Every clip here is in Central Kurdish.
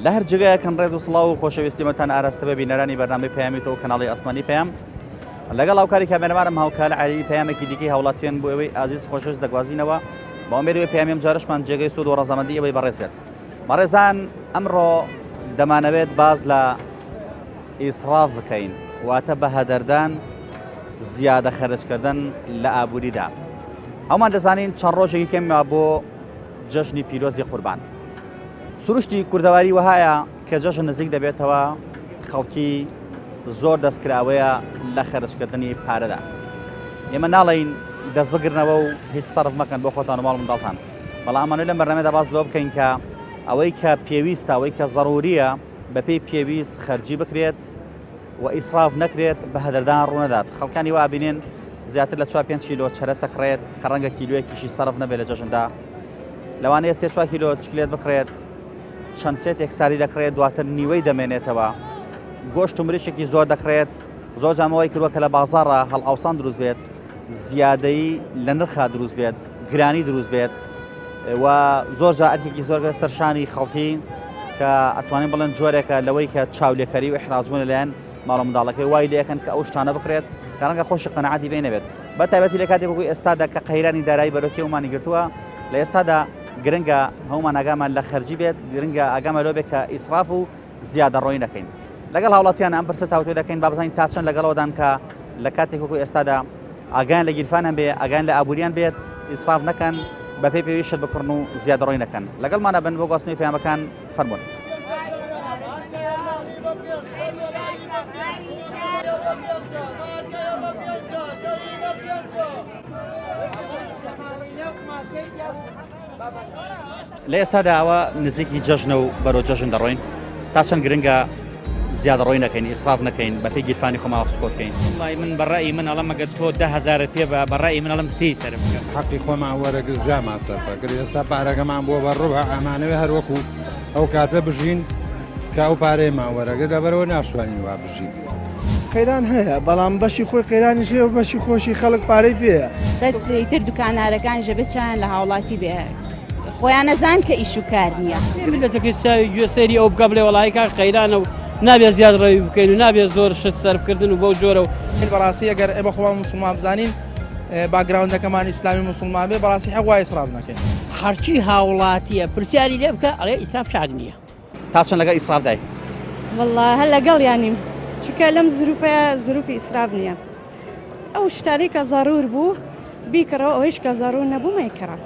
لە هەر جگایەکەن ڕێز و سڵاو و خۆشەویستیمەتان ئاراستە بە بینەرانی بەرنامەی پەیامیتەوە کەناڵی ئەسمانی پەیام لەگەڵ هاوکاری کامێرەمانم هاوکار عەلی پەیامێکی دیکەی هاوڵاتیان بۆ ئەوەی ئازیز خۆشەویست دەگوازینەوە بە ئومێدەوەی پەیامیم جارشمان جێگەی سوود و ڕەزامەندی ئەوەی بەڕێز بێت. بەڕێزان ئەمڕۆ دەمانەوێت باز لە ئیسراف بکەین واتە بە هەدەردان زیادە خەرجکردن لە ئابووریدا. هەمومان دەزانین چەند ڕۆژێکی کەمە بۆ جەژنی پیرۆزی قوربان. سروشتی کوردەواری وهایە کە جەژن نزیک دەبێتەوە خەڵکی زۆر دەستکراوەیە لە خەرجکردنی پارەدا. ئێمە ناڵین دەست بگرنەوە و هیچ سەرف مەکەن بۆ خۆتان و ماڵ منداڵتان، بەڵام ئەمانەوێت لەم بەرنامەدا باز لەوە بکەین کە ئەوەی کە پێویستە ئەوەی کە زەڕوریە بە پێی پێویست خەرجی بکرێت و ئیسراف نەکرێت بە هەدەردان ڕوونەدات. خەڵکانی وا بینێن زیاتر لە 4-5 کیلۆ چەرە سەکڕێت کە ڕەنگە کیلوەیەکیشی سەرف نەبێت لە جەژندا، لەوانەیە 3-4 کیلۆ چکلێت بکرێت چەند سێتێک ساری دەکرێت دواتر نیوەی دەمێنێتەوە. گۆشت و مریشێکی زۆر دەکرێت، زۆر جامەوەی کردووە کە لە بازاڕە هەڵ ئاوسان دروست بێت، زیادەی لە نرخا دروست بێت، گرانی دروست بێت و زۆر جا ئەرکێکی زۆر سەرشانی خەڵکی کە ئەتوانین بڵێن جۆرێکە لەوەی کە چاولێکەری و ئیحراجبوون لەلایەن ماڵە منداڵەکەی وای لێکەن کە ئەو شتانە بکرێت کە ڕەنگە خۆشی قەنەعەتی بێ نەبێت. بە تایبەتی لە کاتێک وەکوی ئێستادا کە قەیرانی دارایی بەرەوکی ومانی گرتووە، لە ئێستادا گرنگە هەمومان ئاگامان لە خەرجی بێت، گرنگە ئاگامە لەوە بێت کە ئیسراف و زیادە ڕۆی نەکەین. لەگەڵ هاوڵاتیان ئەم پرسە تاوتوێ دەکەین با بزانین تا چەند لەگەڵەوەدان کە لە کاتێک وەکوی ئێستادا ئاگیان لە گیرفانیان بێ، ئاگیان لە ئابووریان بێت، ئیسراف نەکەن، بە پێی پێویست شت بکڕن و زیادە ڕۆی نەکەن. لەگەڵمانە بن بۆ گواستنەوەی پەیامەکان فەرموون. لە ئێستادا ئەوە نزیکی جەژنە و بەرەو جەژن دەڕۆین، تا چەند گرنگە زیادە ڕۆی نەکەین، ئیسراف نەکەین، بە پێی گیرفانی خۆمان سپۆت بکەین. وڵی من بەڕای من ئەڵەم ئەگەر تۆ 10,000 پێ بە بەڕای من ئەڵەم 30 سەرف بکەم. حەقی خۆمان وەرەگرت زیامان سەرفەکرد، ئێستا پارەکەمان بۆ بە ڕوبە ئەمانەوێ هەروەکو ئەو کاتە بژین کە ئەو پارەیەمان وەرەگرت لەبەرەوە ناشتوانین وا بژین. قەیران هەیە بەڵام بەشی خۆی قەیرانیش هەیە و بەشی خۆشی خەڵک پارەی پێیە. دەستتر دوکانارەکان ژەبەچیان لە هاوڵاتی بێ خۆیان نەزان کە ئیش و کار نییە. ملەتەکەی چاوی گوێسەری ئەو بکە بڵێ وەڵی کاک قەیرانە و نابێت زیاد ڕێوی بکەین و نابێت زۆر شت سەرفکردن و بەو جۆرە و بەڕاستی ئەگەر ئێمە خۆمان موسڵمان بزانین باگراوندەکەمان ئیسلامی موسڵمان بێ بەڕاستی حەوای ئیسراف نەکەین. هەرچی هاوڵاتیە پرسیاری لێ بکە ئەڵێ ئیسراف شاد نییە. تا چەند لەگەڵ ئیسراف دای؟ والله هەر لەگەڵ یانیم چونکە لەم زروفی ئیسراف نییە. ئەو شتانەی کە زەڕور بوو بیکڕەوە، ئەوەیش کە زەڕور نەبوو مەیکڕە.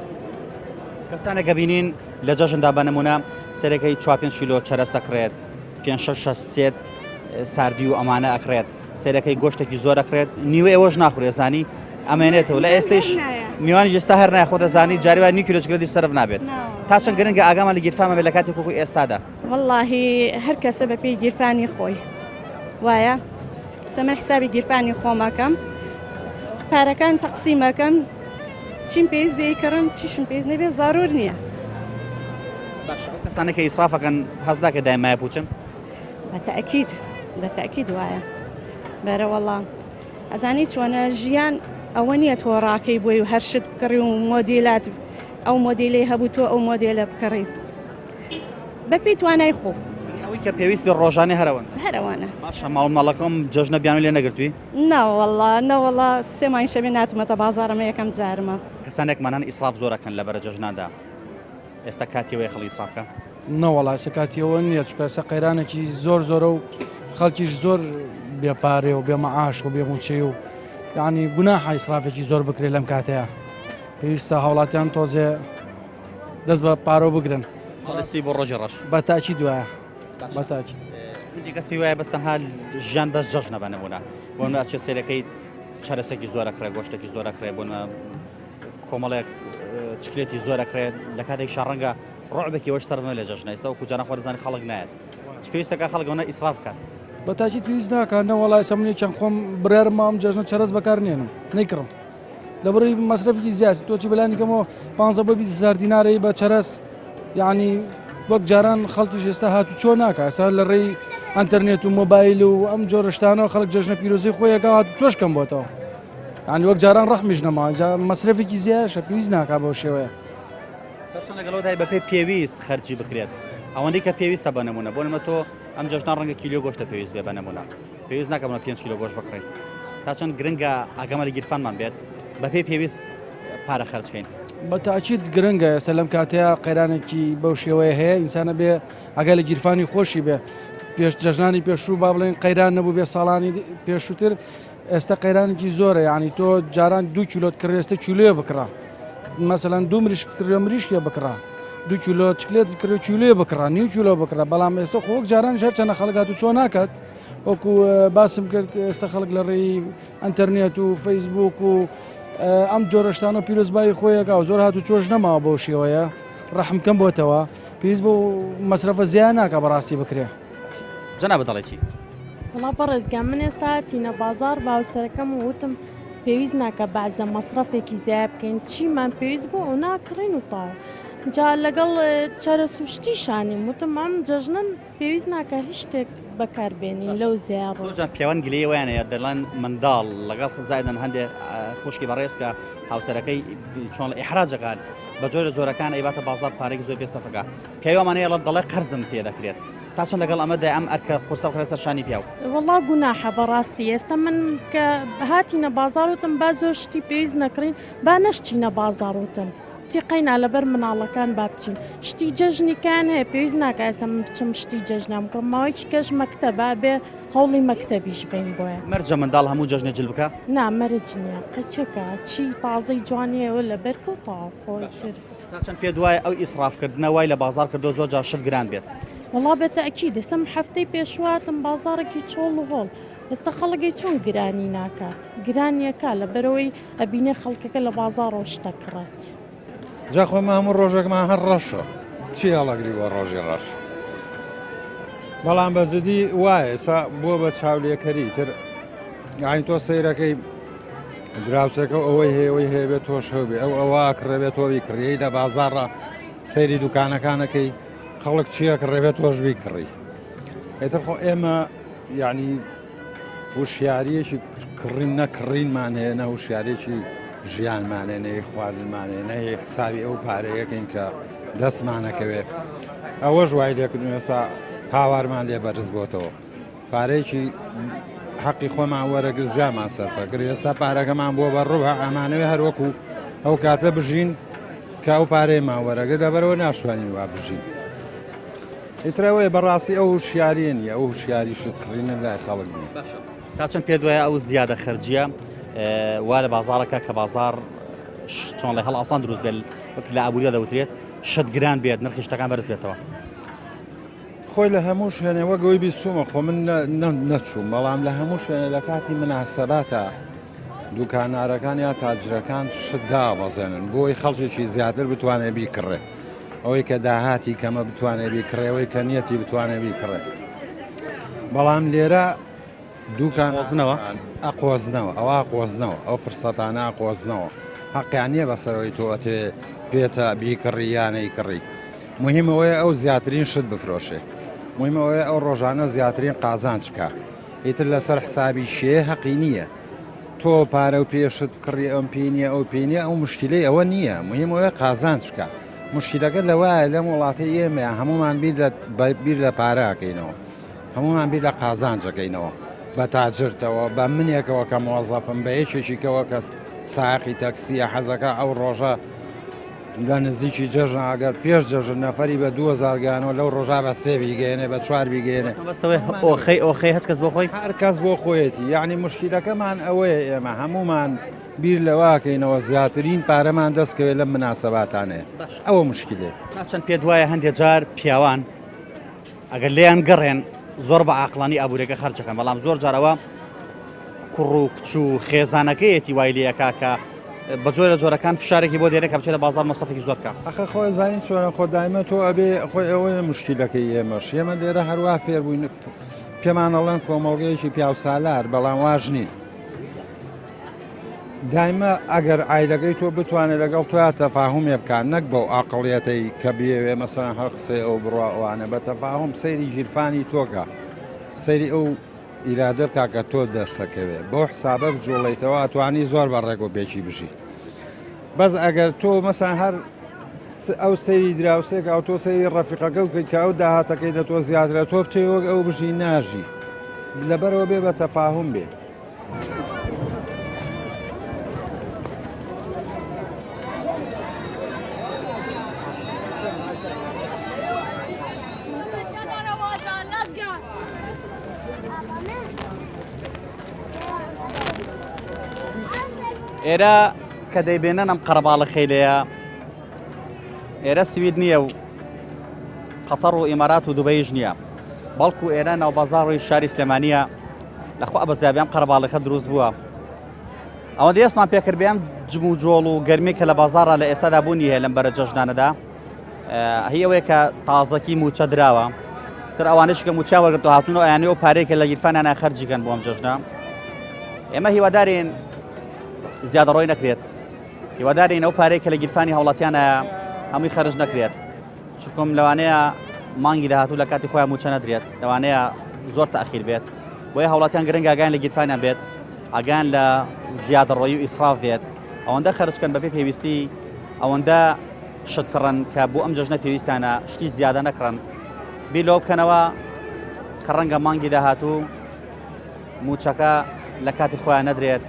کەسانێکە بینین لە جەژندا بە نمونە سەرەکەی 4-5 کیلۆ چەرە سەکرێت، 5-6 سێت ساردی و ئەمانە ئەکرێت، سەرەکەی گۆشتێکی زۆر ئەکرێت، نیوەی ئەوەش ناخورێ زانی ئەمێنێتەوە. لە ئێستش میوانی جستا هەر نایخۆتە زانی جاریوان 2 کیلۆ چکردی سەرف نابێت. تا چەند گرنگە ئاگامان لە گیرفانمە بێت لە کاتێک وەکوی ئێستادا. واللهی هەر کەسە بە پێی گیرفانی خۆی وایە سەمە حسابی گیرفانی خۆمەکەم، پارەکان تەقسیمەکەم، چیم پێویست بیکڕم چیشم پێویست نەبێت زارور نییە. باش کەسانێک کە ئیسرافەکەن هەزدا کە دایمایە بووچن بەتەکید وایە بەرە وەڵا ئەزانی چۆنە ژیان ئەوە نییە تۆ ڕاکەی بۆی و هەر شت بکڕی و مۆدیلات ئەو مۆدیلی هەبوو تۆ ئەو مۆدیلە بکڕی بەپی توانای خۆ ئەوەی کە پێویستی ڕۆژانەی هەرەوانە. باشە ماڵماڵەکەم جەژنە بیان لێ نەگرتووی؟ نەوەڵا 3 مانگ شەبێ ناتمەتە بازاڕمە یەکەم جارمە. کەسانێکمانان ئیسراف زۆرەکەن لەبەرە جەژنادا، ئێستا کاتیەوەی خەڵی ئیسرافکە؟ نەوەڵا سەکاتیەوە نییە چکە سە قەیرانێکی زۆرە و خەڵکیش زۆر بێپارێ و بێمەعاش و بێموچێ و یعنی گوناحە ئیسرافێکی زۆر بکرێت لەم کاتەیە. پێویستە هاوڵاتیان تۆزێ دەست بە پارۆ بگرن هەڵستی بۆ ڕۆژی ڕەش بە تاکید وایە بە تاکید. هیچ کەس پێی وایە بەس تەنها ژیان بەس جەژنە بە نمونە بۆ ناچێ سێرەکەی چەرەسێکی زۆرەکرێ، گۆشتێکی زۆرەکرێ، بۆ کۆمەڵێک چکلێتی زۆرەکرێت لە کاتێک شەڕەنگە ڕۆعبێکی ئەوەش سەرمە لە جەژنە. ئێستا وەکو جاران خۆرزانی خەڵک نایەت چ پێویستەکە خەڵکەوە ئیسراف بکات؟ بە تاکید پێویست ناکات. نەوەڵای سەمنی چەند خۆم برێرم مام جەژنە چەرەس بەکارنێنم نەیکڕم لەبەرەوەی مەسرەفێکی زیاسی تۆچی بەلانی کەمەوە 15-20 دینارەی بە چەرەس، یعنی وەک جاران خەڵکیش ئێستا هاتو چۆ ناکە ئێستا لە ڕێی ئەنتەرنێت و مۆبایل و ئەم جۆرەشتانەوە خەڵک جەژنە پیرۆزی خۆیەکە هاتو چۆش کەم بۆتەوە، یعنی وەک جاران ڕەحمیش نەما مەسرەفێکی زیاشە پێویست ناکا بەو شێوەیە. لەگەڵەوەدای بە پێی پێویست خەرجی بکرێت ئەوەندەی کە پێویستە بە نمونە بۆ نمە تۆ ئەم جەژنا ڕەنگە کیلۆ گۆشتە پێویست بێ بە نمونە پێویست ناکەمە 5 کیلۆ گۆشت بکڕێت تا چەند گرنگە ئەگەمە لە گیرفانمان بێت بەپێی پێویست پارە خەرجکەین بە تاچیت گرنگە ئێستا لەم کاتەیە قەیرانێکی بەو شێوەیە هەیە ئینسانە بێ ئەگەر لە گیرفانی خۆشی بێ پێش جەژنانی پێشوو با بڵێن قەیران نەبوو بێ ساڵانی پێشووتر ئێستا قەیرانێکی زۆرە یعنی تۆ جاران 2 کیلۆت کڕ ئێستا کیلۆیە بکڕا مەسەلاەن 2 مریشک کڕێ مریشکە بکڕا 2 کیلۆ چکلێت کڕێ کیلۆیە بکڕا 9 کیلۆ بکڕا بەڵام ئێستا خۆک جاران هەر چەنە خەڵکات و چۆن ناکات وەکو باسم کرد ئێستا خەڵک لە ڕێی ئەنتەرنێت و فەیسبوک و ئەم جۆرەشتانە پیرۆزبایی خۆیەکە و زۆر هاتو چۆش نەماوە بۆ شێوەیە ڕەحمکەم بۆتەوە پێویست بۆ مەسرەفە زیان ناکە بەڕاستی بکرێ جەنابەت دەڵێکی وڵا بەڕێزگان من ئێستا هاتینە بازار باوسەرەکەم و وتم پێویست ناکە بەعزە مەسرەفێکی زیاد بکەین چیمان پێویست بۆ ئەو ناکڕین و تاو جا لەگەڵ چارە سوشتیشانیم وتم ئەم جەژنن پێویست ناکە هیچ شتێک بەکاربێنین لەو زیار پیاوان گلەیە وایانەیە دەڵێن منداڵ لەگەڵ زایدن هەندێک خوشکی بەڕێز کە هاوسەرەکەی چۆن لە ئیحراجەکان بە جۆرە جۆرەکان ئەیباتە بازار پارێکی زۆر پێستەفەکە پیاوانەیە لە دەڵێ قەرزم پێ دەکرێت تا چەند لەگەڵ ئەمەدا ئەم ئەرکە قورسە بخرێت سەر شانی پیاو وەڵا گوناحە بەڕاستی ئێستا من کە هاتینە بازار وتم با زۆر شتی پێویست نەکڕین با نەشتینە بازار وتم تیقینا لەبەر مناڵەکان با بچین شتی جەژنیکان هەیە پێویست ناکە ئێستا من بچم شتی جەژنام بکڕم ماوەیەکی کەش مەکتەبە بێ هەوڵی مەکتەبیش بین بۆیە مەرجە منداڵ هەموو جەژنێ جل بکە نامەرج نییە قەچەکە چی تازەی جوانیەوە لە بەرکە و تاو خۆتر تا چەند پێ دوایە ئەو ئیسرافکردنە وای لە بازار کردو زۆر جا شت گران بێت وڵا بێتە ئەکی دەسم هەفتەی پێشواتم بازارێکی چۆڵ و هۆڵ ئێستا خەڵکی چۆن گرانی ناکات گرانیەکە لە بەرەوەی ئەبینێ خەڵکەکە لە بازارەوە شتە کڕێت جا خۆمە هەموو ڕۆژێکمان هەر ڕەشە چی هەڵەگری بۆ ڕۆژی ڕەش بەڵام بەزدی وایە ئێستا بۆ بە چاولێکەری تر یانی تۆ سەیرەکەی دراوسەکە ئەوەی هەیەەوەی هەیە بێت تۆش هەبێ ئەو ئەوە کڕێبێتەوەی کڕی لە بازارڕە سەیری دوکانەکانەکەی خەڵک چییە کڕێبێت تۆشبی کڕی ئێتر خۆ ئێمە یعنی وشیارەکی کڕین نەکڕینمان هەیە نە وشیارێکی ژیانمانێ نەیە خواردنمانێ نەیە حسابی ئەو پارەیەکەین کە دەستمانەکەوێت ئەوە ژوای لێکردن ئێستا هاوارمان لێ بەرز بۆتەوە پارەیەکی حەقی خۆمان وەرەگر زیامان سەرفەگر ئێستا پارەکەمان بۆ بەڕوە ئەمانەوێ هەروەکو ئەو کاتە بژین کە ئەو پارەیەمان وەرەگر لەبەرەوە ناشتوانین وا بژین ئیترەوەی بەڕاستی ئەو شیارە نیە ئەو شیاری شتکڕینە لای خەڵک بوو تا چەند پێ دوایە ئەو زیادە خەرجیە وا لە بازارەکە کە بازار چۆن لە هەڵ ئاسان دروست بێت وەک لە ئابوووریە دەوترێت شت گران بێت نرخی شتەکان بەرز بێتەوە خۆی لە هەموو شوێنێ وەگەوەی بیستومە خۆ من نەچوو بەڵام لە هەموو شوێنە لە کاتی مناسەباتە دوکانارەکان یا تاجرەکان شت دابەزێنن بۆی خەڵکێکی زیاتر بتوانێت بیکڕێ ئەوەی کە داهاتی کەمە بتوانێت بیکڕێەوەی کە نیەتی بتوانێت بیکڕێ بەڵام لێرە دوکانەوە ئەقۆزنەوە ئەوە قۆزنەوە ئەو فرسەتانە قۆزنەوە حەقیانە بەسەرەوەی تۆتێ پێتە بیکڕی یانەی کڕی مهمەوەی ئەو زیاترین شت بفرۆشێ مهمەوەی ئەو ڕۆژانە زیاترین قازانج بکە ئیتر لەسەر حسابی شێ حەقی نییە تۆ پارە و پێشت کڕی ئەم پێینە ئەو پێینە ئەو مشکلەی ئەوە نییە مهمەوەی قازانج بکە مشکلەکە لەوایە لەم وڵاتی ئێمە هەمومان بیر لە پارەکەینەوە هەمومان بیر لە قازانجەکەینەوە بە تاجرتەوە بە منێکەوە کە مۆزەفم بە یەکێکیکەوە کەس ساقی تەکسیە حەزەکە ئەو ڕۆژە لە نزیکی جەژن ئەگەر پێش جەژن نەفەری بە 2000 گیانەوە لەو ڕۆژا بە 3 بیگەێنێ بە 4 بیگەێنێ ئۆخەی هەچ کەس بۆ خۆی هەر کەس بۆ خۆیەتی یعنی مشکلەکەمان ئەوەیە ئێمە هەمومان بیر لەواکەینەوە زیاترین پارەمان دەستکەوێت لە مناسەباتانەیە ئەوە مشکلێ چەند پێ دوایە هەندێک جار پیاوان ئەگەر لێیان گەڕێن زۆر بە عاقلانی ئابوورەکە خەرجەکەن بەڵام زۆر جارەوە کوڕ و کچ و خێزانەکەیەتی وای لێەکە کە بە جۆرە جۆرەکان فشارێکی بۆ دێنێک بچێت لە بازار مەسەفێکی زۆر کە ئەخە خۆی زانین چۆنە خۆ دایمە تۆ ئەبێ خۆی ئەوەیە مشکلەکەی ئێمەش ئێمە لێرە هەروە فێربووین پێمانەڵێن کۆمەڵگەیەکی پیاو سالار بەڵام واژ نین دایمە ئەگەر ئایلەکەی تۆ بتوانێت لەگەڵ تۆە تەفاهومێ بکان نەک بەو ئاقڵیەتەی کە بێوێ مەسەن هەر قسەی ئەو بڕواوانە بە تەفاهوم سەیری ژیرفانی تۆکە سەیری ئەو ئیرادە بکا کە تۆ دەستەکەوێ بۆ حسابە بجوڵیتەوە ئەتوانی زۆر بەڕێک و بێکی بژی بەس ئەگەر تۆ مەسەن هەر ئەو سەیری دراوسێک ئەو تۆ سەیری ڕەفیقەکە وکەیت کە ئەو داهاتەکەی دە تۆ زیاترە تۆ بچێ وەک ئەو بژی ناژی لەبەرەوە بێ بە تەفاهم بێ. ئێرە کە دەیبێنن ئەم قەرەباڵە خەیلەیە ئێرە سوید نییە و قەتەڕ و ئیمارات و دوبەیش نییە بەڵکو ئێرە ناوبەزاڕی شاری سلێمانیە لەخوا بەزیابیان قەرەباڵەکە دروست بووە ئەوەندە ئێستمان پێکردبیان جم و جۆڵ و گەرمی کە لە بازارە لە ئێستادا بوونی هەیە لەم بەرە جەژنانەدا هی ئەوەیە کە تازەکی موچە دراوە تر ئەوانش کە موچا وەرگرتو هاتوون و ئەیانەوە پارەیەکە لە گیرفانیانە خەرجیکەن بۆ ئەم جەژنە ئێمە هیوادارین زیادە ڕۆی نەکرێت هیوادارین ئەو پارەیە کە لە گیرفانی هەوڵاتیانە هەمووی خەرج نەکرێت چونکەم لەوانەیە مانگی داهاتوو لە کاتی خۆیان موچە نەدرێت لەوانەیە زۆر تەئخیر بێت بۆیە هەوڵاتیان گرنگ ئاگیان لە گیرفانیان بێت ئاگیان لە زیادە ڕۆیی و ئیسراف بێت ئەوەندە خەرجکەن بەپێی پێویستی ئەوەندە شتکڕن کە بۆ ئەم جەژنە پێویستانە شتی زیادە نەکڕن بیر لەوە بکەنەوە کە ڕەنگە مانگی داهاتوو موچەکە لە کاتی خۆیان نەدرێت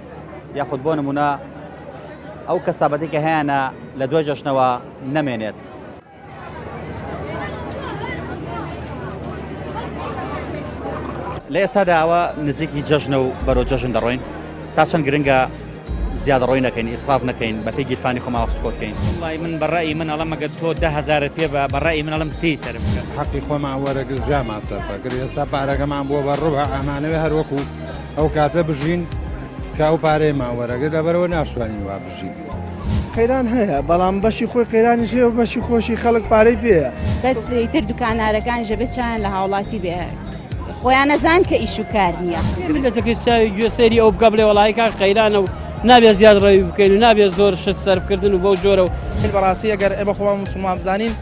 یاخود بۆ نمونە ئەو کەسابەتی کە هەیەە لە دوای جەژنەوە نەمێنێت. لە ئێستادا ئەوە نزیکی جەژنە و بەرەو جەژن دەڕۆین تا چەند گرنگە زیادە ڕۆی نەکەین ئیسراف نەکەین بەپێی گیرفانی خۆمان سپۆرتکەین. وڵی من بەڕای من ئەڵەم ئەگەر تۆ 10,000 پێ بەڕای من ئەڵەم 30 سەرم بکە. حەقی خۆمان وەرەگر زیامان سەرفەکرد ئێستا پارەکەمان بۆ بە ڕوبە ئەمانەوێ هەروەکو ئەو کاتە بژین کە ئەو پارەیەمان وەرەگر لەبەرەوە ناشتوانین وا بژین. قەیران هەیە بەڵام بەشی خۆی قەیرانیش هەیە و بەشی خۆشی خەڵک پارەی پێیە بەس تر دوکانارەکان ژەبێتیان لە هاوڵاتی بێ خۆیان نەزان کە ئیش و کار نییە لەتەکەی چاوی گوێسەری ئەو بکە بڵێ وەڵی کاک قەیرانە و نابێت زیاد ڕێوی بکەین و نابێت زۆر شت سەرفکردن و بەو جۆرە و بەڕاستی ئەگەر ئێمە خۆمان مسلمان بزانین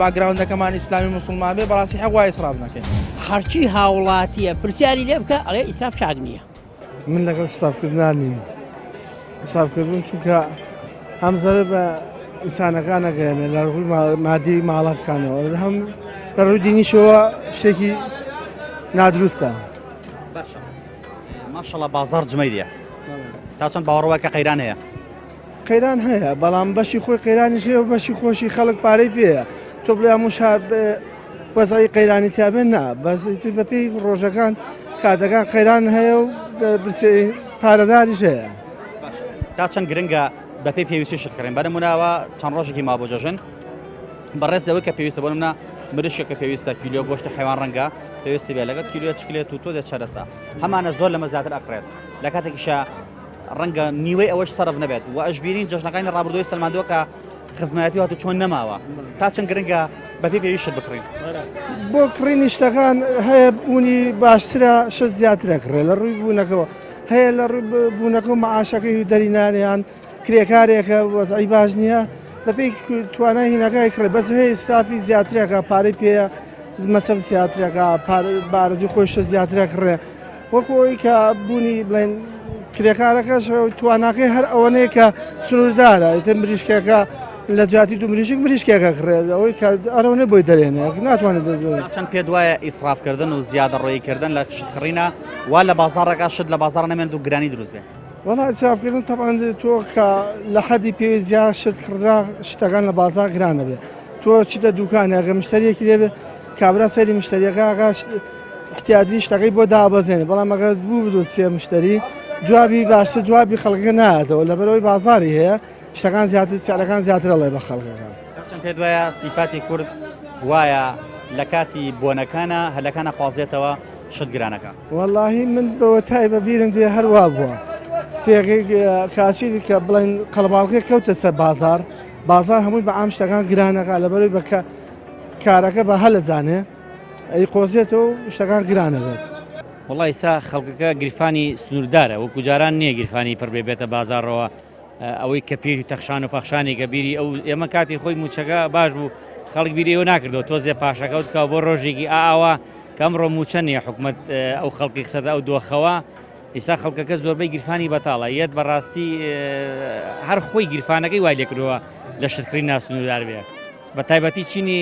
باگراوندەکەمان ئیسلامی مسلمان بێ بەڕاستی حەق وای ئیسراف نەکەین هەرچی هاوڵاتیە پرسیاری لێ بکە ئەڵێ ئیسراف چاک نییە. من لەگەڵ ئیسرافکردنان نیم ئیسرافکردن چونکە هەم زەرر بە ئینسانەکان نەگەێنێ لە ڕووی مادی ماڵەکانەوە هەم لە ڕووی دینیشەوە شتێکی نادروستە. ماشەڵڵا بازار جمەی دیە تا چەند باوەڕەوە کە قەیران هەیە قەیران هەیە بەڵام بەشی خۆی قەیرانیش هەیە و بەشی خۆشی خەڵک پارەی پێیە تۆ بڵێ هەموو شار وەزای قەیرانی تیابێن نا بەتر بەپێی ڕۆژەکان کاتەکان قەیران هەیە و پارەداریش هەیە تا چەند گرنگە بەپێی پێویستی شتکردن بەنموناوە چەند ڕۆژێکی ما بۆ جەژن بەڕێزەوەی کە پێویستە بۆ نمونە مریشێکە پێویستە کیلۆ گۆشتی حیوان ڕەنگە پێویستی بێ لەگەڵ کیلۆ چکلێت و تۆ دە چەرەسا هەمانە زۆر لەمە زیاتر ئەکرێت لە کاتێکیشە ڕەنگە نیوەی ئەوەش سەرف نەبێت و ئەشبیرین جەژنەکانی ڕابردووی سەلماندووە کە خزمەتی هاتو چۆن نەماوە تا چەند گرنگە بەپێی پێویست بکڕین بۆ کڕینی شتەکان هەیە بوونی باشترە شت زیاترە کڕێ لە ڕووی بوونەکەەوە هەیە لە ڕووی بوونەکە مەعاشەکەی دەرینانیان کرێکارێکە وەزعی باش نییە بەپێی توانای هینەکەی کڕێ بەس هەیە ئیسرافی زیاترەکە پارەی پێە مەسەف زیاترەکە بارزی خۆشە زیاترە کڕێ وەکو ئەوی کە بوونی بڵێن کرێکارەکەش تواناکەی هەر ئەوەنەیە کە سنووردارە ئێتە مریشکەکە لە جاتی دوو مریشک مریشکێکە کڕێت ئەوەی ئەرەوە بۆی دەرێنێ ناتوانێت چەند پێ دوایە ئیسرافکردن و زیادە ڕۆیکردن لە شتکڕینە وا لە بازارڕێکا شت لە بازار نەمێن و گرانی دروست بێ وەڵا ئیسرافکردن تەبان تۆ کە لە حەدی پێویست زیاد شت کڕرا شتەکان لە بازار گرانە بێ تۆ چیتە دوکانێکە مشتریەکی لێبێ کابرا سەری مشتریەکە احتیاجی شتەکەی بۆ دابەزێنێ بەڵام ئەگەر بوو بدۆ سێ مشتری جوابی باشتر جوابی خەڵکەکە نایەتەوە لەبەرەوەی بازاری هەیە شتەکان زیاتر سیارەکان زیاتر ئەڵێ بە خەڵکەکان چەند پێ دوایە سیفاتی کورد وایە لە کاتی بۆنەکانە هەلەکانە قازێتەوە شت گرانەکە وەڵاهی من بەوە تای بەبیرم دێ هەروە بووە تێغی کاچی کە بڵێن قەڵباڵغی کەوتە سەر بازار هەمووی بە ئام شتەکان گرانەکە لەبەرەوەی بە کارەکە بە هەلەزانێ ئەی قۆزێتەوە شتەکان گرانە بێت وڵی سا خەڵکەکە گریفانی سنووردارە وەکو جاران نییە گریفانی پڕبێ بێتە بازارڕەوە ئەوەی کە پێی تەخشان و پەخشانی کە بیری ئەو ئێمە کاتی خۆی موچەکە باش بوو خەڵک بیری ئەوە ناکردەوە تۆزێ پاشەکەوتکە بۆ ڕۆژێکی ئاوا کەم ڕۆ موچە نیە حکومت ئەو خەڵکی قسەدا ئەو دۆخەوە ئێستا خەڵکەکە زۆربەی گیرفانی بەتاڵە یەت بەڕاستی هەر خۆی گیرفانەکەی وای لێکردووە لە شتکردی ناسنوودار بێ بە تایبەتی چینی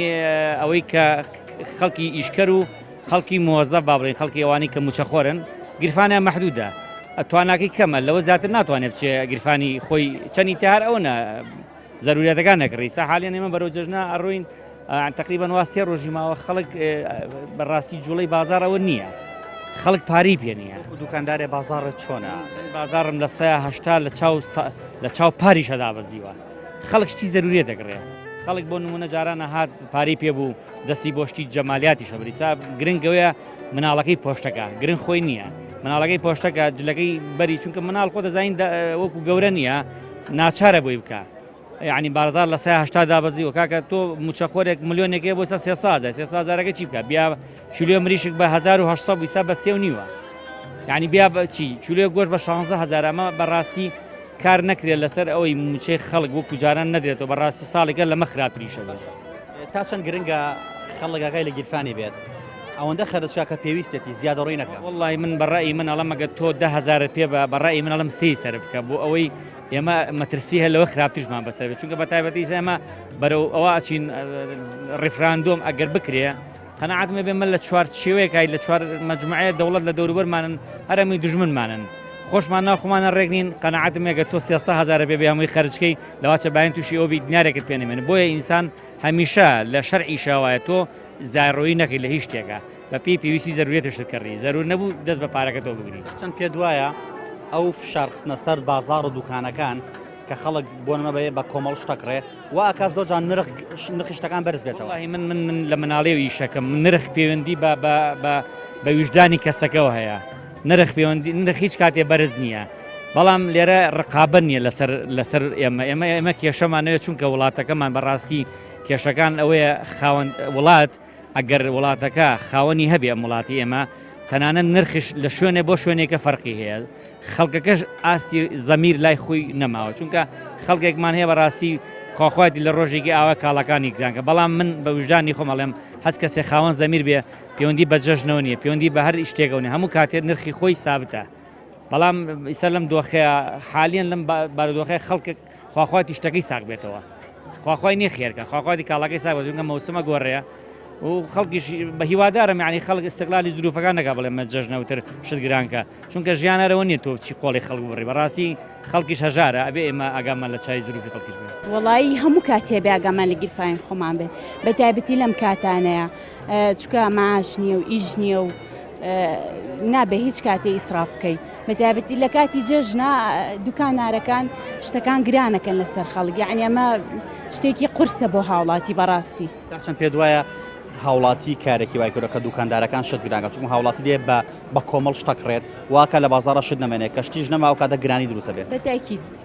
ئەوەی کە خەڵکی ئیشکەر و خەڵکی مۆزە با بڵێن خەڵکی ئەوانی کە موچەخۆرن گیرفانیان مەحدودە تواناکەی کەمە لەوە زیاتر ناتوانێت بچێ گیرفانی خۆی چەندی تار ئەوە زەروریەتەکان نەکڕی سا حالیان ئێمە بەرەو جەژنا ئەڕۆین تقریبا وا سێ ڕۆژی ماوە خەڵک بەڕاستی جوڵەی بازارەوە نییە خەڵک پاری پێ نییە دوکاندارێ بازارت چۆنە بازارم لە 180 لە چاو پاریشە دابەزیوە خەڵک شتی زەروریە دەگڕێ خەڵک بۆ نمونە جارانە هات پاری پێ بوو دەستی بۆشتی جەمالیاتی شەبریسا گرنگەوەیە مناڵەکەی پۆشتەکە گرنگ خۆی نییە مناڵەکەی پۆشتەکە جلەکەی بەری چونکە مناڵ خۆ دەزانین وەکو گەورە نییە ناچارە بۆی بکە یعنی بازار لە 180 دابەزیوە کاکە تۆ موچەخۆرێک ملیۆنێکێ بۆ 300 چی بکە بیا چولێ مریشک بە 1800 ویسا بە سێ و نیوە یعنی بیا چی چولێ گۆشت بە 16,000 ئەمە بەڕاستی کار نەکرێت لەسەر ئەوەی موچەی خەڵک وەکو جاران نەدرێتەوە بەڕاستی ساڵێکە لەمە خراپریشە بێت تا چەند گرنگە خەڵکەکەی لە گیرفانی بێت ئەوەندە خەرچا کە پێویستێتی زیادە ڕۆی نەکە وڵی من بەڕایی من ئەڵەم ئەگە تۆ 10,000 پێ بەڕایی من ئەڵم سی سەر بکە بۆ ئەوەی ئێمە مەترسی هە لەوە خراپتیشمان بەسەر بێت چونکە بە تایبەتی ئێمە بەرەو ئەوە ئەچین ڕیفراندۆم ئەگەر بکرێ قەنەعاتمە بێ من لە چوار شێوەیەکای لە چوار مەجموعەیە دەوڵەت لە دەوروبەرمانن هەرەمی دژمنمانن خۆشمان ناخۆمانە ڕێگنین قەنەعاتم ێگە تۆ 300,000 پێ بێ هەمووی خەرجکەی لەواچە باین تووشی ئەوبی دینارێکت پێنێمێن بۆیە ئینسان هەمیشە لە شەرعی شاوایە تۆ زایڕۆیی نەکەی لە هیچ شتێکە بە پێویستی زەروریێتە شتکردی زەرور نەبوو دەست بە پارەکەتەوە بگری چەند پێ دوایە ئەو فشار خستنە سەر بازار و دوکانەکان کە خەڵک بۆ نەمە بەیە بە کۆمەڵ شتەکڕێ و ئاکات زۆرجان نرخی شتەکان بەرز بێتەوە من لە مناڵێ ئیشەکەم نرخ پەیوەندی بە ویژدانی کەسەکەەوە هەیە نرخ پەیوەندی نرخ هیچ کاتێ بەرز نییە بەڵام لێرە ڕقابە نییە لەسەر ئێمە کێشەمانەوە چونکە وڵاتەکەمان بەڕاستی کێشەکان ئەوەیە خاوەن وڵات ئەگەر وڵاتەکە خاوەنی هەبێ ئەم وڵاتی ئێمە تەنانەت نرخش لە شوێنێ بۆ شوێنێکە فەرقی هەیە خەڵکەکەش ئاستی زەمیر لای خۆی نەماوە چونکە خەڵکێکمان هەیە بەڕاستی خواخواتی لە ڕۆژێکی ئاوە کاڵەکانی گرانکە بەڵام من بە وجدانی خۆمەڵێم هەست کەسێ خاوەن زەمیر بێ پەیوەندی بە جەژنەوە نیە پەیوەندی بە هەر شتێکەوە هەموو کاتێت نرخی خۆی سابتە بەڵام ئیسا لەم دۆخەیە حالیان لەم بارودۆخەیە خەڵکێک خواخواتی شتەکەی ساق بێتەوە خواخوای نییە خێرکە خواخواتی کاڵەکەی ساق بێت چونکە مەوسمە گۆڕەیە و خەڵکیش بە هیوادارم یعنی خەڵک استقلالی زروفەکان نەکا بڵێ مە جەژنەوتر شت گرانکە چونکە ژیانەرەوە نیە تۆ چی قۆڵی خەڵک بڕی بەڕاستی خەڵکیش هەژارە ئەبێ ئێمە ئاگامان لە چای زروفی خەڵکیش بێت وڵایی هەموو کاتێ بێ ئاگامان لە گیرفانی خۆمان بێ بە تایبەتی لەم کاتانەیە چکە ماش نییە و ئیش نییە و نابێ هیچ کاتێ ئیسراف بکەیت بە تایبەتی لە کاتی جەژنا دوکانارەکان شتەکان گرانەکەن لەسەر خەڵک یعنی ئەمە شتێکی قورسە بۆ هاوڵاتی بەڕاستی چەند پێ دوایە هاوڵاتی کارێکی وای کردە کە دوکاندارەکان شت گرانگە چون هاوڵاتی دێ بە کۆمەڵ شتەکڕێت واکە لە بازارە شت نەمێنێت کەشتیش نەما و کاتە گرانی دروستە بێت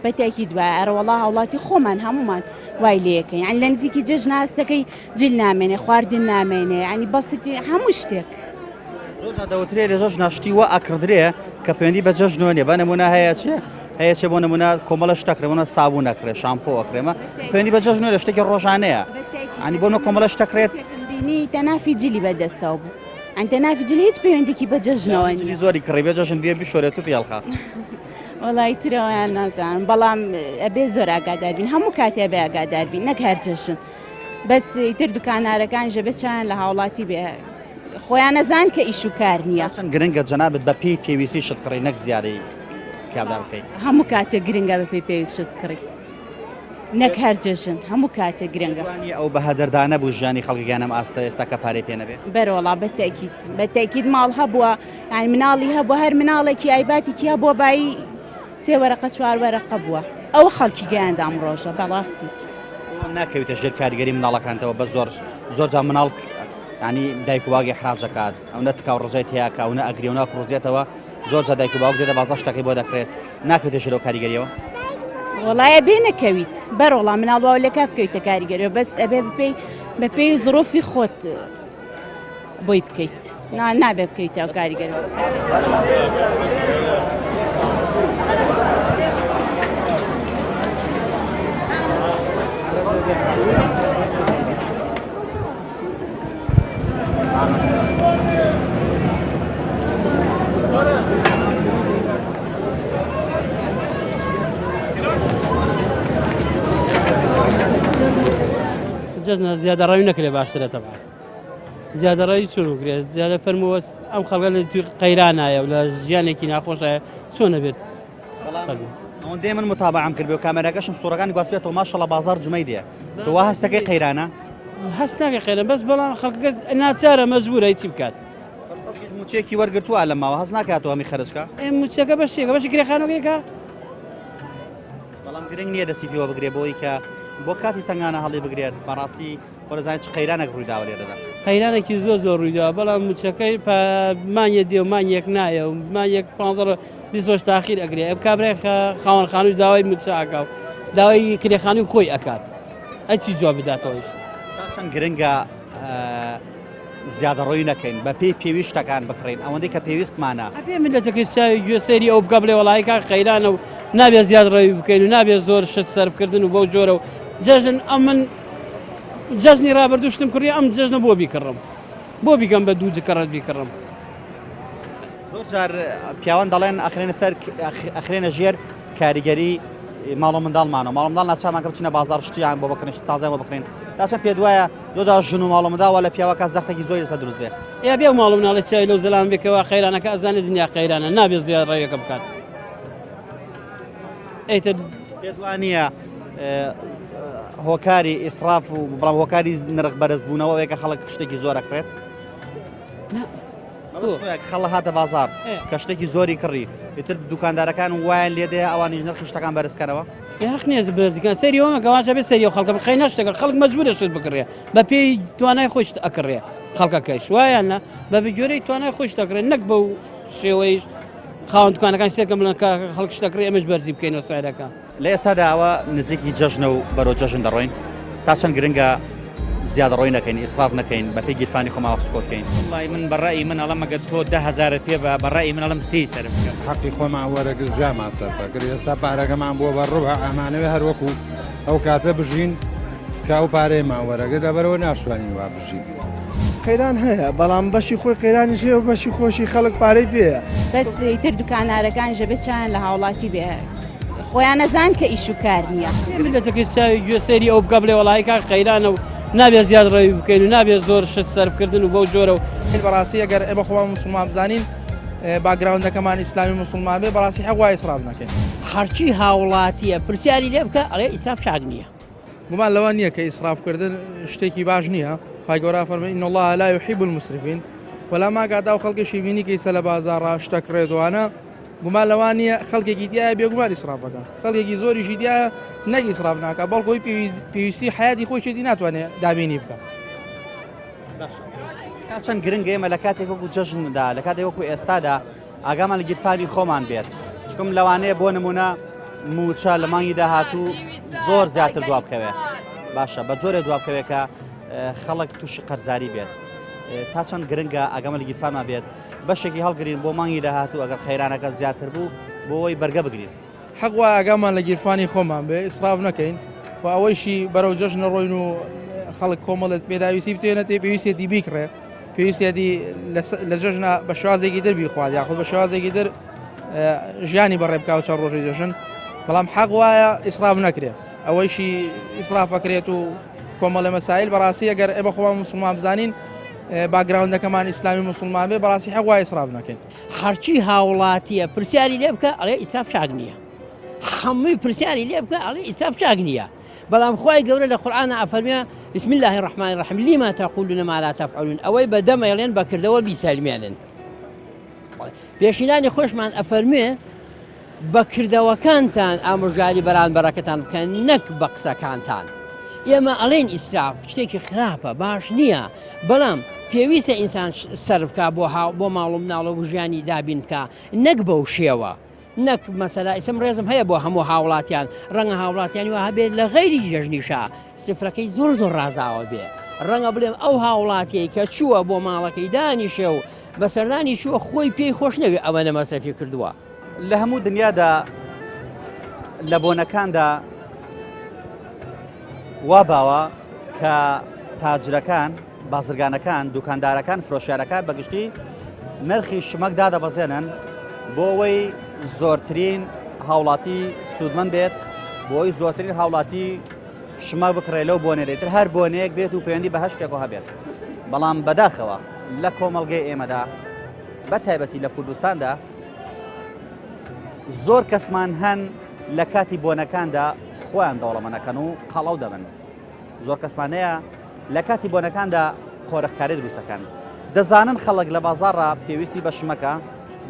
بەتاکید دوای ئەرەوەڵا هاوڵاتی خۆمان هەمومان وای لەکەین یعنی لە نزیکی جەژنا هەستەکەی جل نامێنێ خواردن نامێنێ ینی بەستی هەموو شتێک زۆر دەوترێ لە جەژنا شتی وە ئەکردرێ کە پەیوەندی بە جەژنەوە نیە بە نمونە هەیە چێ هەیە چێ بۆ نمونە کۆمەڵە شتەکرێمەوە سابوو نەکرێت شامپۆ ئەکرێمە پەیوەندی بە جەژنەوە لە شتێکی ڕۆژانەیە ینی بۆ کۆمەڵە شتەکرێت تەنافی جلی بەدەستەوە بوو ئەن تەنافی جلی هیچ پەیوەندێکی بە جەژنەوە زۆری کڕی بێ جەژن بێ بیشۆرێت و پێڵخا وڵی ترەوەیان نازانم بەڵام ئەبێ زۆر ئاگاداربین هەموو کاتێ بێ ئاگاداربین نەک هەر جەژن بەس ئیتر دوکانارەکان ژە بچیان لە هاوڵاتی بێ خۆیان نەزان کە ئیش و کار نییە چەند گرنگە جەنابەت بە پێی پێویستی شت کڕی نەک زیادەی کابرا بکەیت هەموو کاتێک گرنگە بە پێی پێویست شت کڕی نەک هەر جەژن هەموو کاتێک گرنگە ئەو بە هەدەردانە بوو ژیانی خەڵکیانم ئاستە ئێستا کە پارەی پێ نەبێت بەرەوەڵا بەتەکید ماڵ هەبووە یان مناڵی هەبووە هەر مناڵێکی ئایباتێکی هەبووە بای سێ وەرەقە چوار وەرەقە بووە ئەو خەڵکی گەیاندا ئەم ڕۆژە بەڕاستی ناکەوێتە ژێر کاریگەری مناڵەکانتەوە بە زۆر جا مناڵ ینی دایک و باوکی حراجەکات ئەو نەتکاو ڕژێت هەیە کاونە ئەگری و ناکڕۆزیێتەوە زۆر جا دایک و باوک دێتە بازار شتەکەی بۆ دەکرێت ناکەوێتە ژێرەوە کاریگەریەوە وڵایە بێ نەکەویت بەرەوەڵام مناڵواو لەکا بکەویتە کاریگەریەوە بەس ئەبێ بە پێی زۆرۆفی خۆت بۆی بکەیت نابێ بکەیت ئەو کاریگەریەوە جەزنە زیادەڕەوی نەکرێ باشترە تەبع زیادەڕەوی چۆن بکرێت زیادە فەرمووە ئەم خەڵگە لە توی قەیرانایە و لە ژیانێکی ناخۆشایە چۆن نەبێت ئەوەندەی من متابعام کرد بێ و کامێرەکەشم سوورەکانی گواستبێتەوە ماشەڵە بازار جمەی دێ تۆ وا هەستەکەی قەیرانە هەست ناکە قەیران بەس بەڵام خەڵکەکە ناچارە مەجبورە هیچی بکات موچێکی وەرگرتووە لە ماوە هەست ناکاتەوە هەمی خەرجکە موچەکە بەشێکە بەشی کرێخانەکەیکە بەڵام گرنگ نییە دەستی پێوە بگرێ بۆی کە بۆ کاتی تنگانە هەڵی بگرێت بەڕاستی وەرەزانانی چ قەیرانێک ڕوویداوە لێرەدا قەیرانێکی زۆر ڕوویداوە بەڵام موچەکەی مانیە دێ و مانیەک نایە و مانیەک 20 تاخیر ئەگرێ ئەم کابرای خاوەنخانووی داوای موچەکە و داوای کرێخانوی خۆی ئەکات ئەچی جواب بداتەوەی چەند گرنگە زیادەڕۆی نەکەین بە پێی پێویستەکان بکڕین ئەوەندەی کە پێویستمانە پێ ملەتەکەی چاوی گوێسەری ئەو بگە بڵێ وڵایی کا قەیرانە و نابێت زیادڕەوی بکەین و نابێت زۆر شت سەرفکردن و بەو جۆرە و جەژن ئەم من جەژنی ڕابردوشتم کوڕی ئەم جەژنە بۆ بیکڕم بۆ بیکەم بە دوو جکەڕەت بیکڕم زۆر جار پیاوان دەڵێن ئەخرێنە سەر ئەخرێنە ژێر کاریگەری ماڵ و منداڵمانەوە ماڵ منداڵ ناچامان کە بچینە بازار شتیان بۆ بکڕین تازایان بۆ بکڕین تاچەند پێ دوایە دۆجا ژن و ماڵ و منداڵە لە پیاوەکە زەختێکی زۆری لەسەر دروست بێ یا بێ ماڵ و مناڵی چاوی لەو زەلام بێکەوە قەیرانەکە ئەزانێت دنیا قەیرانە نابێت زیادڕەویەکە بکات ئەیتر پێدوانە هۆکاری ئیسراف و بەڵام هۆکاری نرخ بەرز بوونەوە وەیە کە خەڵک شتێکی زۆر ئەکرێت خەڵ هاتە بازار کە شتێکی زۆری کڕی ئیتر دوکاندارەکان وایان لێدەیە ئەوانیش نرخی شتەکان بەرزکەنەوە یاخ نییە بەرزەکان سەریەوە گەواجە بێ سەری و خەڵکە بخەی نەشتەکە خەڵک مەجبورە شت بکڕێ بە پێی توانای خۆی ئەکڕێ خەڵکەکەش وایانە بە بەگوێرەی توانای خۆش دەکرێت نەک بەو شێوەیش خاوەن دوکانەکان سێکەم بڵێن کە خەڵک شتەکڕێ ئەمەش بەرزی بکەینەوە سایرەکان لە ئێستادا ئەوە نزیکی جەژنە و بەرەو جەژن دەڕۆین تا چەند گرنگە زیادەڕۆی نەکەین ئیسراف نەکەین بە پێی گیرفانی خۆماوە سپۆت بکەین وڵی من بەڕای من ئەڵەم ئەگەر تۆ 10,000 پێ بە بەڕای من ئەڵم 3 سەرم بکەم حەقی خۆمان وەرەگرت زیامان سەرفەکرد ئێستا پارەکەمان بۆ بە ڕوبە ئەمانەوێ هەروەکو ئەو کاتە بژین کە ئەو پارەیەمان وەرەگرت لەبەرەوە ناشتوانین وا بژین قەیران هەیە بەڵام بەشی خۆی قەیرانیش هەیە و بەشی خۆشی خەڵک پارەی پێیە بەتر دوکانارەکان ژە بچیان لە هاوڵاتی بێ خۆیان نەزان کە ئیش و کار نییە ملەتەکەی چاوی گوێسەری ئەو بگە بڵێ وڵایی کا قەیرانە و نابێت زیادڕەوی بکەین و نابێت زۆر شت سەرفکردن و بەو جۆرە و بەڕاستی ئەگەر ئێمە خۆمان مسلمان بزانین باگراوندەکەمان ئیسلامی مسلمان بێ بەڕاستی حەوای ئیسراف نەکەین هەرچی هاوڵاتیە پرسیاری لێ بکە ئەڵێ ئیسراف چاک نییە گومان لەوە نییە کە ئیسرافکردن شتێکی باش نییە خی گەورە فەرمێ إن الله لا يحب المسرفين وەلا ماگادا و خەڵکیشی بینی کە ئیسە لە بازاڕ شتەکڕێتوانە گومان لەوان نییە خەڵکێکی دیایە بێگومان ئیسرافەکە خەڵکێکی زۆریشی دیایە نەک ئیسراف ناکە بەڵکۆی پێویستی حیاتی خۆشێتی ناتوانێت دابینی بکە چەند گرنگ ئێمە لە کاتێک وەکو جەژندا لە کاتێک وەکو ئێستادا ئاگامان لە گیرفانی خۆمان بێت چکم لەوانەیە بۆ نمونە موچە لە مانگی داهاتوو زۆر زیاتر دوابکەوێ باشە بە جۆرێ دوابکەوێت کە خەڵک تووشی قەرزاری بێت تا چەند گرنگە ئاگەمە لە گیرفانمان بێت بەشێکی هەڵگرین بۆ مانگی داهاتوو ئەگەر خەیرانەکە زیاتر بوو بۆ ئەوەی بەرگە بگرین حەق وایە ئاگامان لە گیرفانی خۆمان بێ ئیسراف نەکەین و ئەوەیشی بەرەو جەژنە ڕۆین و خەڵک کۆمەڵێت پێداویستی بتوێنێت پێویستێتی بیکڕێ پێویستێتی لە جەژنە بە شوازێکی در بیخوات یاخود بە شوازێکی در ژیانی بەڕێ بکە و چەند ڕۆژەی جەژن بەڵام حەق وایە ئیسراف نەکرێت ئەوەیشی ئیسرافەکرێت و کۆمەڵە مەسایل بەڕاستی ئەگەر ئێمە خۆمان مسلمان بزانین باگراوندەکەمان ئیسلامی مسلمان بێ بەڕاستی حەق وایە ئیسراف نەکەین هەرچی هاوڵاتیە پرسیاری لێ بکە ئەڵێ ئیسراف چاک نییە هەمووی پرسیاری لێ بکە ئەڵێ ئیسراف چاک نییە بەڵام خۆی گەورە لە قورئانە ئەفەرمێ بسم الله الرحمن الرحیم لما تقولون ما لا تفعلون ئەوەی بەدەمەڵێن بەکردەوە بیسەلمێنن پێشینانی خۆشمان ئەفەرمێ بەکردەوەکانتان ئامۆژگاری بەرامبەرەکەتان بکەن نەک بە قسەکانتان ئێمە ئەڵێن ئیسراف شتێکی خراپە باش نییە بەڵام پێویستە ئینسان سەر بکە بۆ ماڵ و مناڵە و ژیانی دابین بکە نەک بەو شێوە نەک مەسەلا ئیسم ڕێزم هەیە بۆ هەموو هاوڵاتیان ڕەنگە هاوڵاتیانی وە هەبێت لە غەیری جەژنیشا سفرەکەی زۆر زۆر ڕازاوە بێ ڕەنگە بڵێم ئەو هاوڵاتیەی کە چووە بۆ ماڵەکەی دانیشە و بەسەردانی چووە خۆی پێی خۆش نەوێ ئەوە نەمەسرەفی کردووە لە هەموو دنیادا لە بۆنەکاندا وا باوە کە تاجرەکان بازرگانەکان دوکاندارەکان فرۆشیارەکان بەگشتی نرخی شمەک دادەبەزێنن بۆ ئەوەی زۆرترین هاوڵاتی سوودمەند بێت بۆ ئەوەی زۆرترین هاوڵاتی شمە بکڕێ لەو بۆنێتر هەر بۆنەیەک بێت و پەیوەندی بە هەر شتێک هەبێت بەڵام بەداخەوە لە کۆمەڵگەی ئێمەدا بە تایبەتی لە کوردستاندا زۆر کەسمان هەن لە کاتی بۆنەکاندا خۆیان دەوڵەمەنەکەن و قەڵەو دەبن زۆر کەسمانەیە لە کاتی بۆنەکاندا قۆرەخکاری دروستەکەن دەزانن خەڵک لە بازاڕە پێویستی بە شمەکە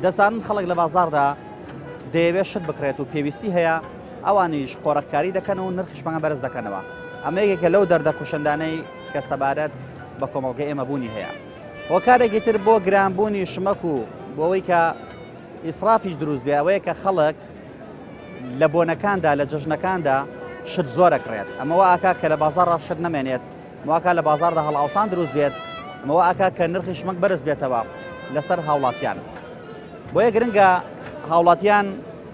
دەزانن خەڵک لە بازاردا دەیەوێت شت بکرێت و پێویستی هەیە ئەوانیش قۆرەخکاری دەکەن و نرخی شمەکە بەرز دەکەنەوە ئەمە یەکێکە لەو دەردە کوشندانەی کە سەبارەت بە کۆمەڵگەی ئێمە بوونی هەیە هۆکارێکی تر بۆ گرانبوونی شمەک و بۆەوەی کە ئیسرافیش دروست بێ ئەوەیە کە خەڵک لە بۆنەکاندا لە جژنەکاندا شت زۆرەکڕێت ئەمەوە ئاکا کە لە بازارڕ شت نەمێنێت مواکە لە بازاردا هەڵاوسان دروست بێت ئەمەوە ئاکا کە نرخی شمەک بەرز بێتەوە لەسەر هاوڵاتیان بۆیە گرنگە هاوڵاتیان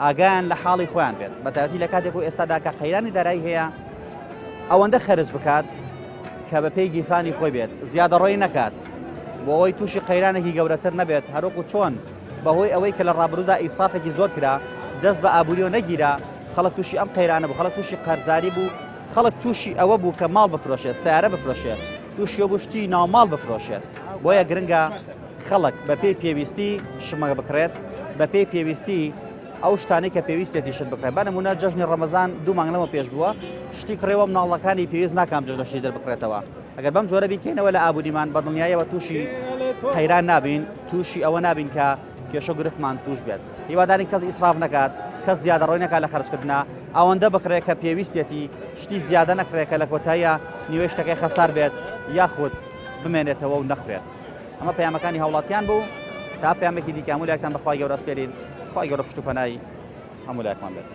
ئاگیان لە حاڵی خۆیان بێت بەتایبەتی لە کاتێک و ئێستادا کە قەیرانی دارایی هەیە ئەوەندە خەرج بکات کە بە پێی گیرفانی خۆی بێت زیادەڕۆی نەکات بۆ ئەوەی تووشی قەیرانێکی گەورەتر نەبێت هەروەکو چۆن بەهۆی ئەوەی کە لە ڕابردوودا ئیسرافێکی زۆر کرا دەست بە ئابووریەوە نەگیرا خەڵک تووشی ئەم قەیرانە بوو خەڵک تووشی قەرزاری بوو خەڵک تووشی ئەوە بوو کە ماڵ بفرۆشێت سیارە بفرۆشێت تووشی بوو شتی ناوماڵ بفرۆشێت بۆیە گرنگە خەڵک بە پێی پێویستی شمە بکرێت بە پێی پێویستی ئەو شتانی کە پێویستێتی شت بکرێت بە نمونە جەژنی ڕەمەزان 2 مانگ لەمە پێش بووە شتی کڕێوە مناڵەکانی پێویست ناکام جژنەشتی دەربکرێتەوە ئەگەر بەم جۆرە بیکەینەوە لە ئابووریمان بە دڵنیاییەوە تووشی قەیران نابین تووشی ئەوە نابین کە کێشە گرفتمان توش بێت هیوادارین کەس ئیسراف نکات کەس زیادەڕۆی نەکات لە خەرجکردنا ئەوەندە بکرێت کە پێویستێتی شتی زیادە نەکرێت کە لە کۆتاییە نیوەی شتەکەی خەسار بێت یاخود بمێنێتەوە و نەخرێت ئەمە پەیامەکانی هاوڵاتیان بوو تا پەیامێکی دیکە هەموو لایەکتان بەخوای گەورە سپێرین خی گەورە پشت و پەنای هەموو لایەکمان بێت